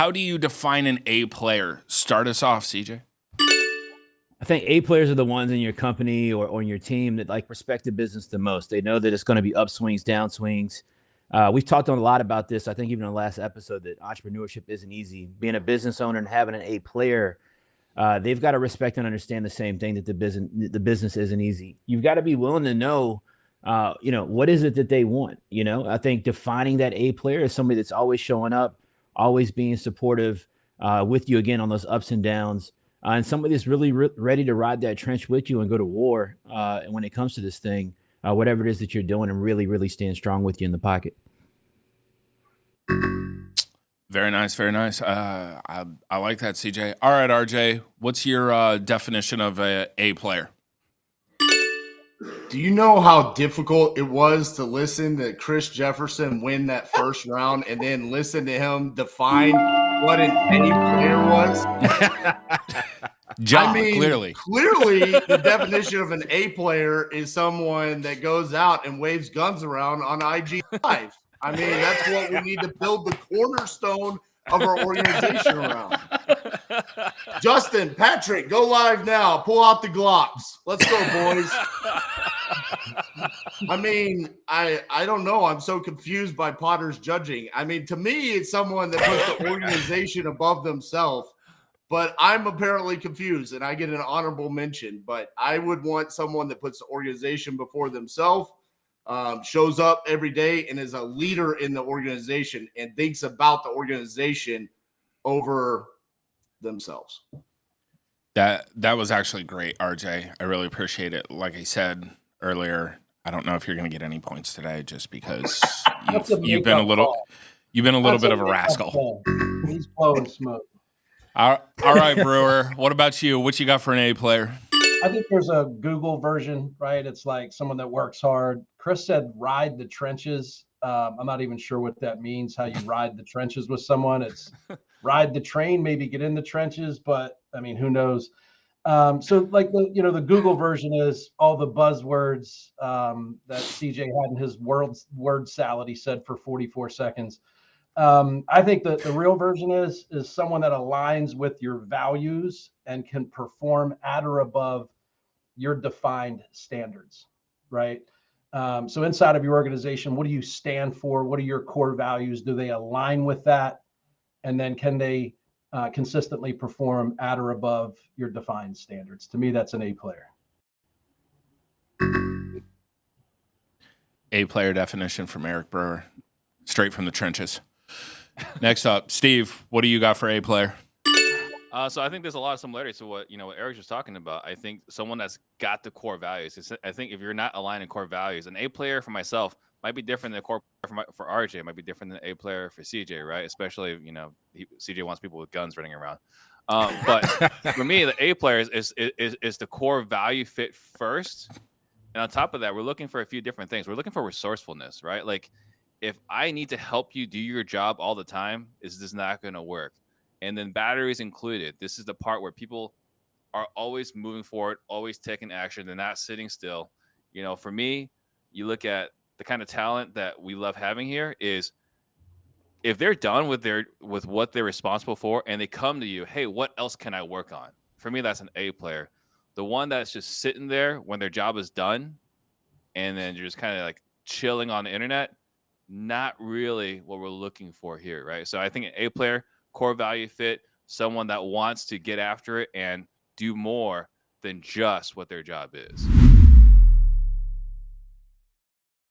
how do you define an A player? Start us off, CJ. I think A players are the ones in your company or on your team that like respect the business the most. They know that it's going to be upswings, downswings. We've talked a lot about this. I think even in the last episode that entrepreneurship isn't easy. Being a business owner and having an A player, they've got to respect and understand the same thing, that the business isn't easy. You've got to be willing to know, what is it that they want? I think defining that A player is somebody that's always showing up, always being supportive with you again on those ups and downs. And somebody that's really ready to ride that trench with you and go to war. And when it comes to this thing, whatever it is that you're doing, and really, really stand strong with you in the pocket. Very nice, very nice. I like that, CJ. All right, RJ, what's your definition of a player? Do you know how difficult it was to listen to Chris Jefferson win that first round and then listen to him define what an A player was? Clearly, the definition of an A player is someone that goes out and waves guns around on IG Live. I mean, that's what we need to build the cornerstone of our organization around. Justin, Patrick, go live now. Pull out the Glocks. Let's go, boys. I mean, I don't know. I'm so confused by Potter's judging. I mean, to me, it's someone that puts the organization above themselves. But I'm apparently confused, and I get an honorable mention. But I would want someone that puts the organization before themselves, shows up every day, and is a leader in the organization and thinks about the organization over themselves. That was actually great, RJ. I really appreciate it. Like I said earlier, I don't know if you're going to get any points today, just because you've been a little bit of a rascal. He's blowing smoke. All right, Brewer. What about you? What you got for an A player? I think there's a Google version, right? It's like someone that works hard. Chris said ride the trenches. I'm not even sure what that means, how you ride the trenches with someone. It's ride the train, maybe get in the trenches, but I mean, who knows? So like the Google version is all the buzzwords that CJ had in his word salad he said for 44 seconds. I think that the real version is someone that aligns with your values and can perform at or above your defined standards, right? So inside of your organization, what do you stand for? What are your core values? Do they align with that? And then can they consistently perform at or above your defined standards? To me, that's an A player. A player definition from Eric Brewer, straight from the trenches. Next up, Steve, what do you got for A player? So I think there's a lot of similarities to what Eric's just talking about. I think someone that's got the core values. I think if you're not aligned in core values, an A player for myself might be different than a core player for RJ. It might be different than an A player for CJ, right? Especially CJ wants people with guns running around. But for me, the A player is the core value fit first, and on top of that, we're looking for a few different things. We're looking for resourcefulness, right? Like, if I need to help you do your job all the time, is this not going to work? And then batteries included. This is the part where people are always moving forward, always taking action. They're not sitting still. For me, you look at the kind of talent that we love having here is if they're done with what they're responsible for and they come to you, hey, what else can I work on? For me, that's an A player. The one that's just sitting there when their job is done and then you're just kind of like chilling on the internet, not really what we're looking for here, right? So I think an A player, core value fit, someone that wants to get after it and do more than just what their job is.